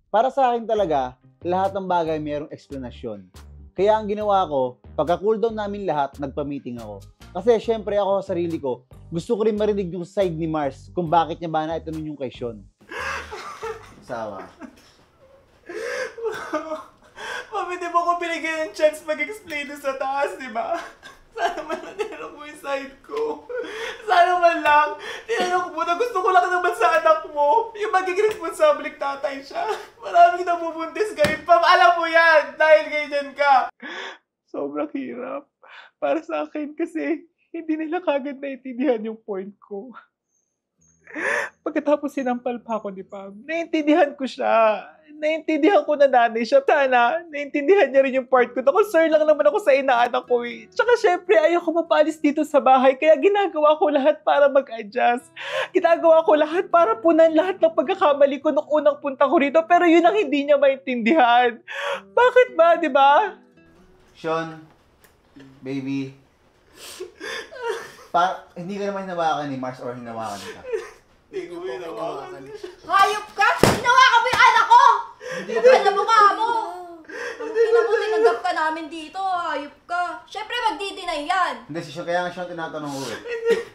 Para sa akin talaga, lahat ng bagay mayroong eksplanasyon. Kaya ang ginawa ko, pagka-cooldown namin lahat, nagpa-meeting ako. Kasi syempre ako sa sarili ko, gusto ko rin marinig yung side ni Mars kung bakit niya ba naitanong yung kay Sean. Sawa. Mami, di ba ko binigyan ng chance mag-explain sa taas, di ba? Sana man lang tinanong mo yung side ko. Sana man lang tinanong mo na gusto ko lang naman sa anak mo. Yung magiging responsible tatay siya. Maraming nabubuntis ngayon, Pam. Alam mo yan dahil ganyan ka. Sobrang hirap. Para sa akin kasi hindi nila kagad naiintindihan yung point ko. Pagkatapos sinampal pa ako ni Pam, naiintindihan ko siya. Naiintindihan ko na nanay siya. Sana, naiintindihan niya rin yung part ko. Concern lang naman ako sa inaanak ko eh. Tsaka syempre, ayoko mapalis dito sa bahay. Kaya ginagawa ko lahat para mag-adjust. Ginagawa ko lahat para punan lahat ng pagkakamali ko nung unang punta ko rito. Pero yun ang hindi niya maintindihan. Bakit ba, di ba? Sean, baby, hindi ka naman hinawakan ni Mars or hinawakan ka? Hindi ko hinawakan. Hayop ka! Hinawakan mo yung anak ko! Alam mo ka mo! Tinanggap ka namin dito, hayop ka. Siyempre magdi-deny yan. Hindi, si Sean, kaya nga Sean tinatanong ko eh.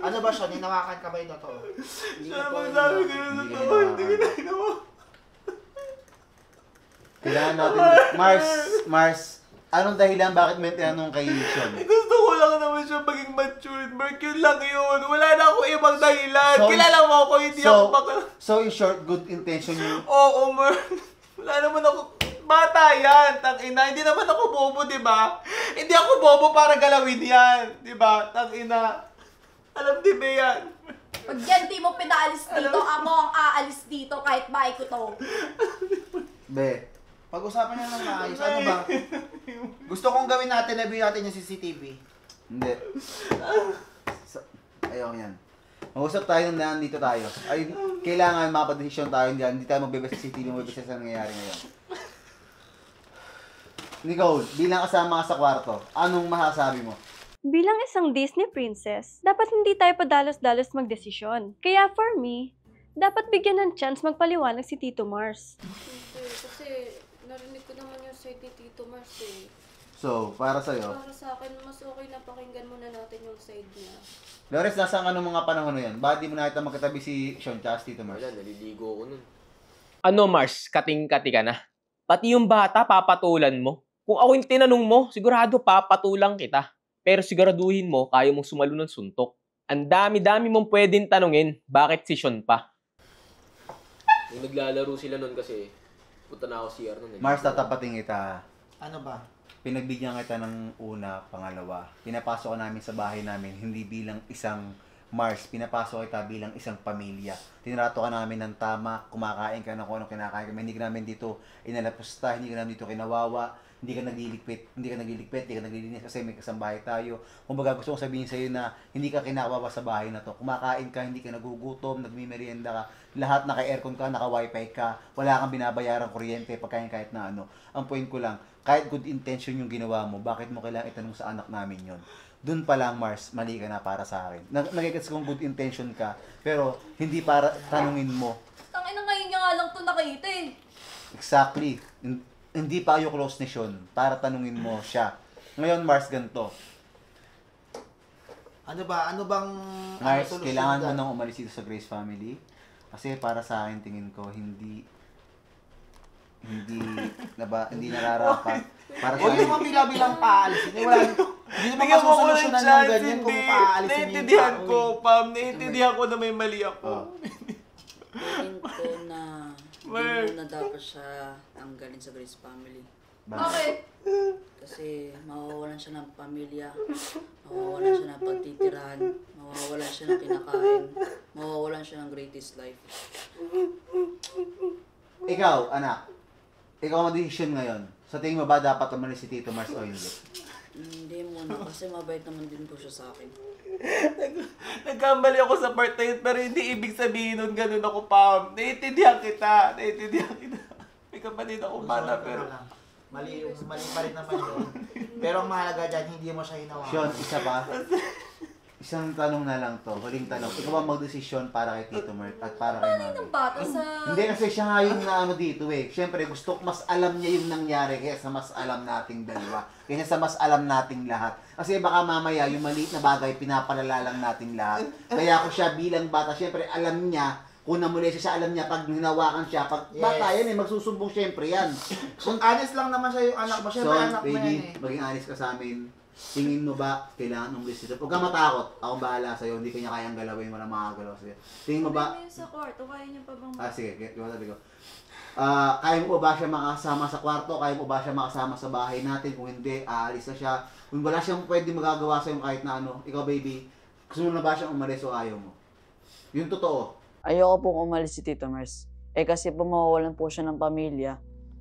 Ano ba siya? Ninawakan ka ba yung totoo? Sana magsabi ko yung totoo. Hindi ko hinawakan. Kailangan natin, Mars, anong dahilan bakit may tinanong kay Sean? Gusto ko lang naman siya maging matured. Mark, yun lang yun. Wala na akong ibang dahilan. So, Kilala mo ako, hindi ako baka... So, in short, good intention yung... Oo, Mark. Wala naman ako... Bata yan, tangina. Hindi naman ako bobo, di ba? Hindi ako bobo para galawin yan. Di ba? Tangina. Alam di ba yan? Pag yan di mo pinaalis dito, ako ang aalis dito kahit bahay ko to. Be, Pag-usapan niya ng maayos. Ano ba? Gusto kong gawin natin, na-view natin yung CCTV. hindi. Ayaw yan. Mag-usap tayo nang dito tayo. Ay, kailangan mapadesisyon tayo diyan. Hindi tayo magbebase sa CCTV, magbebase sa nangyayari ngayon. Nicole, bilang kasama ka sa kwarto, anong masasabi mo? Bilang isang Disney princess, dapat hindi tayo padalos-dalos magdesisyon. Kaya for me, dapat bigyan ng chance magpaliwanag si Tito Mars. Hindi, kasi narinig ko naman yung side ni Tito Mars eh. So, para sa'yo. Para sa akin, mas okay na pakinggan muna natin yung side niya. Lores, nasaan ka nung mga panahon na yan? Bakit di mo nakita magkatabi si Sean tsaka si Tito Mars? Wala, naliligo ako nun. Ano Mars, kating-kati ka na? Pati yung bata, papatulan mo. Kung ako yung tinanong mo, sigurado papatulang kita. Pero siguraduhin mo, kaya mong sumalo ng suntok. Ang dami-dami mong pwedeng tanungin, bakit si Sean pa? Nung naglalaro sila nun kasi, punta na ako CR nun. Mars, tatapating kita. Ano ba? Pinagbigyan kita ng una, pangalawa. Pinapasok ka namin sa bahay namin, hindi bilang isang Mars. Pinapasok kita bilang isang pamilya. Tinrato ka namin ng tama, kumakain ka ng kung anong kinakain kami. Hindi ka namin dito inalapusta, hindi ka namin dito kinawawa. Hindi ka nagliligpit, hindi ka naglilinis kasi may kasambahay tayo. Kumbaga gusto kong sabihin sa iyo na hindi ka kinakawawa sa bahay na to. Kumakain ka, hindi ka nagugutom, nagmimerienda ka. Lahat naka-aircon ka, naka-wifi ka. Wala kang binabayarang kuryente, pagkain kahit na ano. Ang point ko lang, kahit good intention yung ginawa mo, bakit mo kailangan itanong sa anak namin yon? Doon pa lang, Mars, mali ka na para sa akin. Nagigets kong good intention ka, pero hindi para tanungin mo. Tangina ngayon niya nga lang to nakita eh. Exactly. Hindi pa kayo close ni Sean para tanungin mo siya. Ngayon, Mars, ganito. Ano ba? Ano bang... Mars, solusyon kailangan mo dyan? nang umalis dito sa Grace Family. Kasi para sa akin, tingin ko, hindi nararapat. Para sa Huwag akin, naman bilang paalisin. Wala, hindi naman Bigyan mo ko ng masusolusyonan ng chance, ganyan hindi. kung paalisin yung Naiintindihan tao ko, eh. Pam. Naiintindihan ko na may mali ako. Tingin ko na Mark. hindi mo na dapat siya tanggalin sa Grace Family. Bakit? Kasi mawawalan siya ng pamilya, mawawalan siya ng pagtitirahan, mawawalan siya ng kinakain, mawawalan siya ng greatest life. ikaw, anak, ikaw ang decision ngayon. Sa tingin mo ba dapat umalis si Tito Mars o hindi? Hindi muna kasi mabait naman din po siya sa akin. Nagkamali ako sa part na yun, pero hindi ibig sabihin nun ganun ako, Pam. Naiintindihan kita. May kapatid ako bata, pero... Mali pa rin naman yun. Pero ang mahalaga dyan, hindi mo siya hinawakan. Sean, isa pa. Isang tanong na lang to, huling tanong. Ikaw ba magdesisyon para kay Tito Mert at para kay Paano Mami? ng bata sa... Hindi kasi siya nga yung naano dito eh. Siyempre gusto ko mas alam niya yung nangyari kaysa mas alam nating dalawa. Kaysa sa mas alam nating lahat. Kasi baka mamaya yung maliit na bagay pinapalala lang nating lahat. Kaya ako siya bilang bata, siyempre alam niya kung namuli siya, alam niya pag hinawakan siya, pag bata yan eh, magsusumbong siyempre yan. Kung honest lang naman siya yung anak mo, syempre So, anak mo yan baby, eh. maging honest ka sa amin. Tingin mo ba kailangan ng decision? Huwag kang matakot. Ako bahala sa'yo. Hindi kanya kayang galawin. Walang makagalaw sa'yo. Tingin mo ba... Sabi mo yun sa kwarto, kaya niya pa bang... Sige. Sabi ko. Kaya mo ba siya makasama sa kwarto? Kaya mo ba siya makasama sa bahay natin? Kung hindi, aalis na siya. Kung wala siyang pwede magagawa sa'yo kahit na ano. Ikaw, baby, gusto mo na ba siyang umalis o ayaw mo? Yung totoo. Ayoko pong umalis si Tito Mars. Kasi po mawawalan po siya ng pamilya,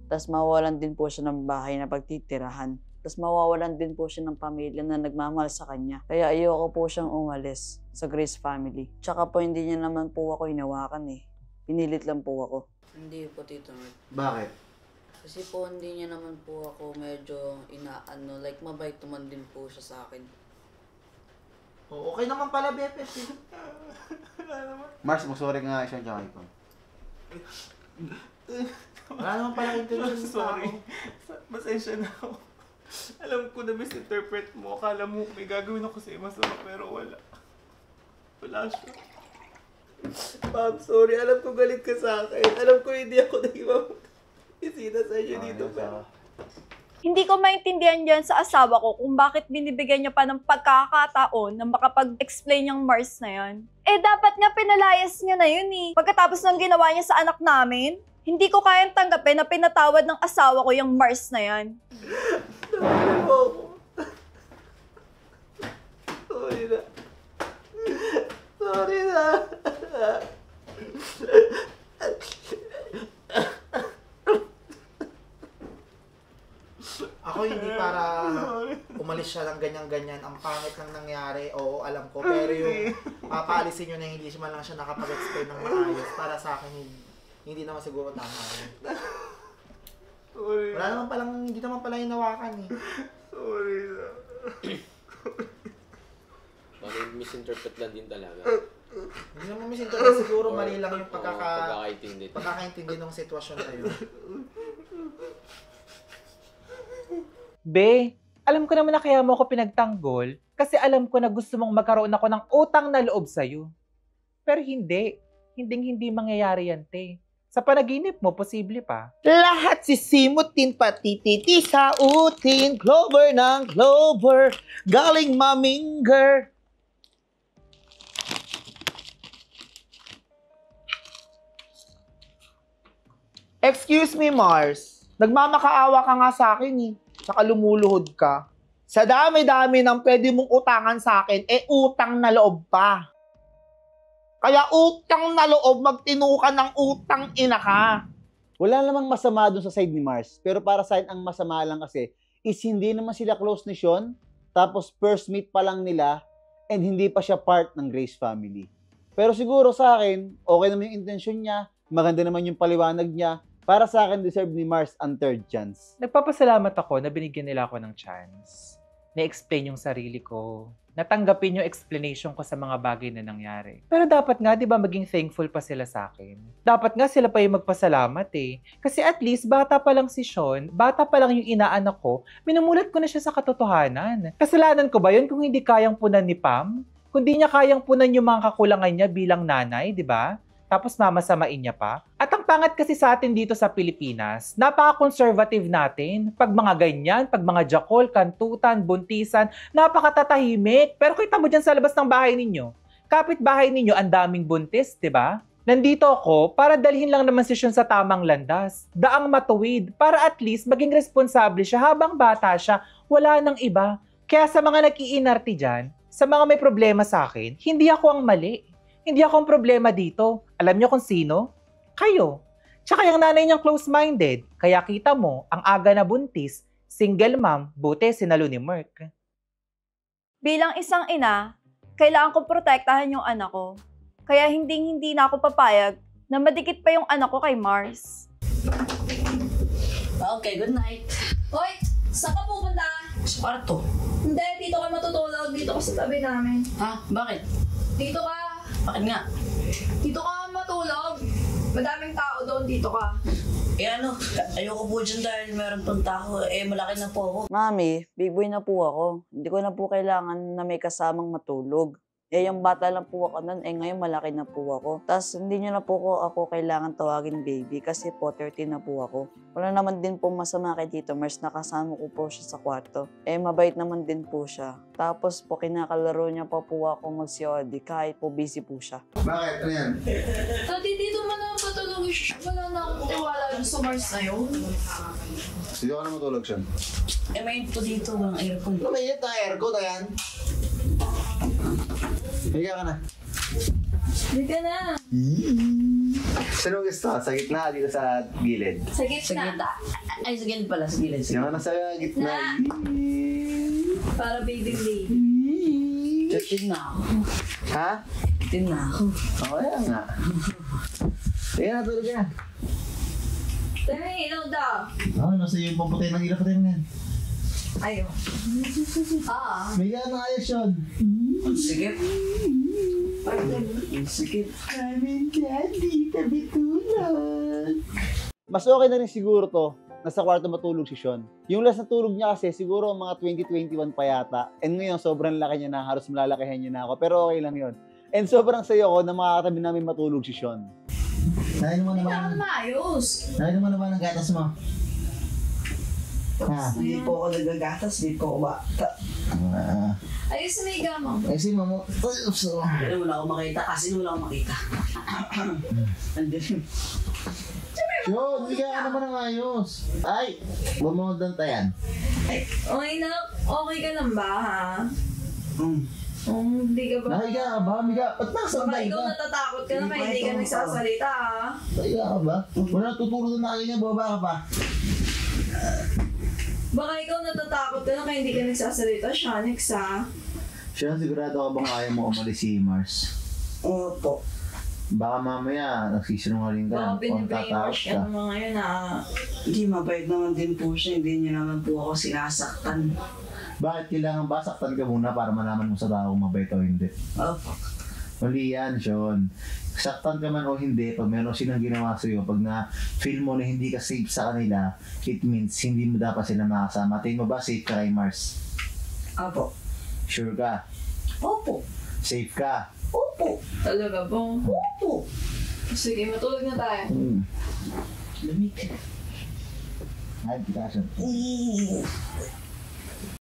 tapos mawawalan din po siya ng bahay na pagtitirahan. Tapos mawawalan din po siya ng pamilya na nagmamahal sa kanya. Kaya ayoko po siyang umalis sa Grace family. Tsaka po hindi niya naman po ako hinawakan eh. Pinilit lang po ako. Hindi po, Tito Mart. Bakit? Kasi po hindi niya naman po ako medyo like mabait naman din po siya sa akin. Oh, okay naman pala, Bepes. Mars, mag-sorry nga siya tsaka ikaw. Wala naman pala intention sa Sorry. ako. Pasensya na ako. Alam ko na misinterpret mo. Akala mo may gagawin ako sa'yo masama, pero wala. Wala siya. Ma'am, sorry. Alam ko galit ka sa akin. Alam ko hindi ako nag-ibang isina sa inyo dito, pero... Hindi ko maintindihan yan sa asawa ko kung bakit binibigyan niya pa ng pagkakataon na makapag-explain yung Mars na yan. Dapat nga pinalayas niya na yun eh. Pagkatapos ng ginawa niya sa anak namin, hindi ko kayang tanggapin na pinatawad ng asawa ko yung Mars na yan. Sorry na. Sorry na. Ako hindi para umalis siya ng ganyan-ganyan. Ang pangit lang nangyari. Oo, alam ko. Pero yung papaalisin nyo na hindi man lang siya nakapag-explain ng maayos. Para sa akin, hindi naman siguro tama yun. Sorry. Wala naman palang, hindi naman pala hinawakan eh. Sorry na. Bakit misinterpret lang din talaga. Hindi naman misinterpret, siguro mali lang yung pagkakaintindi ng sitwasyon na yun. Be, alam ko naman na kaya mo ako pinagtanggol kasi alam ko na gusto mong magkaroon ako ng utang na loob sa'yo. Pero hindi. Hindi mangyayari yan, te. Sa panaginip mo, posible pa. Lahat sisimutin pati titi sa utin. Clover ng clover, galing maminger. Excuse me, Mars. Nagmamakaawa ka nga sa akin eh. Saka lumuluhod ka. Sa dami-dami ng pwede mong utangan sa akin, utang na loob pa. Kaya utang na loob, magtinukan ng utang ina ka. Wala namang masama doon sa side ni Mars. Pero para sa akin, ang masama lang kasi is hindi naman sila close ni Sean. Tapos first meet pa lang nila and hindi pa siya part ng Grace family. Pero siguro sa akin, okay naman yung intention niya. Maganda naman yung paliwanag niya. Para sa akin, deserve ni Mars ang third chance. Nagpapasalamat ako na binigyan nila ako ng chance. Na-explain yung sarili ko. Natanggapin yung explanation ko sa mga bagay na nangyari. Pero dapat nga, di ba, maging thankful pa sila sa akin. Dapat nga sila pa yung magpasalamat eh. Kasi at least, bata pa lang si Sean, bata pa lang yung inaanak ko, minumulat ko na siya sa katotohanan. Kasalanan ko ba yun kung hindi kayang punan ni Pam? Kung di niya kayang punan yung mga kakulangan niya bilang nanay, di ba? Tapos mamasamain niya pa. At ang pangat kasi sa atin dito sa Pilipinas, napaka-conservative natin. Pag mga ganyan, pag mga jakol, kantutan, buntisan, napakatatahimik. Pero kita mo dyan sa labas ng bahay ninyo. Kapit-bahay ninyo, ang daming buntis, di ba? Nandito ako para dalhin lang naman si Sean sa tamang landas. Daang matuwid, para at least maging responsable siya habang bata siya, wala nang iba. Kaya sa mga nag-iinarte dyan, sa mga may problema sa akin, hindi ako ang mali. Hindi ako ang problema dito. Alam niyo kung sino? Kayo. Tsaka yung nanay niyang close-minded. Kaya kita mo, ang aga na buntis, single mom, buti sinalo ni Merk. Bilang isang ina, kailangan kong protektahan yung anak ko. Kaya hindi na ako papayag na madikit pa yung anak ko kay Mars. Okay, good night. Hoy! Saan ka pupunta? Sa kwarto. Hindi, dito ka matutulog. Dito ka sa tabi namin. Ha? Bakit? Dito ka. Bakit nga? Dito ka matulog. Madaming tao doon. Dito ka. Ayoko po dyan dahil meron pong tao. Malaki na po ako. Mami, big boy na po ako. Hindi ko na po kailangan na may kasamang matulog. Yung bata lang po ako nun, ngayon malaki na po ako. Tapos hindi niyo na po ako kailangan tawagin baby kasi po 13 na po ako. Wala naman din po masama kay Tito Mars, nakasama ko po siya sa kwarto. Mabait naman din po siya. Tapos po kinakalaro niya pa po ako mag-COD kahit po busy po siya. Bakit? Ano yan? Tati, dito man na patulog. Wala na akong tiwala dun sa Mars na yun. Dito ka na matulog siya. May po dito ang aircon. Mainit na aircon na yan. Higa ka na. Hindi ka na. Saan mo gusto? Sa gitna, dito sa gilid. Sa gitna. Ay, sa gilid pala, sa gilid. Yung ka na sa gitna. Para baby baby. Tin na ako. Ha? Tin na ako. Oo, yan nga. Sige na, tulog ka na. Tama, ilaw daw. Oo, nasa yung pamputay ng ilaw, patay mo yan. Ayaw. May gano'n ayos yun. Ang sikip. Ang sikip. Kamin candy, tabi tulog. Mas okay na rin siguro to, nasa kwarto matulog si Sean. Yung last na tulog niya kasi siguro mga 2021 pa yata. And ngayon sobrang laki niya na, halos malalakihan niya na ako. Pero okay lang yun. And sobrang sayo ko na makakatabi namin matulog si Sean. Nainom mo naman. Maayos. Nainom mo naman ang gatas mo. Ha? Hindi po ako nagagatas, hindi po ako bata. Ayos na may gamang. Ay, si mamo. Pero wala akong makita kasi wala akong makita. Andun. Sean, bigyan ka naman ng ayos. Ay, bumodang tayan. Okay na, okay ka lang ba, ha? Hindi ka ba? Nahiga ka ba? Miga, ba't nakasantay Baka ikaw ka? natatakot ka na kaya hindi ka nagsasalita, ha? Nahiga ka ba? Wala tutulog na kanya, baba ka pa. Baka ikaw natatakot ka na kaya hindi ka nagsasalita, Shonix, ha? Sean, sigurado ka bang ayaw mo umalis si Mars? Opo. Baka mamaya, nagsisinungaling ka. Baka Kung binibrainwash ka tatakot ng mga yun, ha? Hindi, mabait naman din po siya. Hindi niya naman po ako sinasaktan. Bakit kailangan ba saktan ka muna para malaman mo sa tao kung mabait o hindi? Opo. Mali yan, Sean. Saktan ka man o hindi, pag meron silang ginawa sa'yo, pag na-feel mo na hindi ka safe sa kanila, it means hindi mo dapat sila makasama. Tingin mo ba safe ka kay Mars? Opo. Sure ka? Opo. Safe ka? Opo. Talaga ba? Opo. Sige, matulog na tayo. Lamig. Ay, kita siya.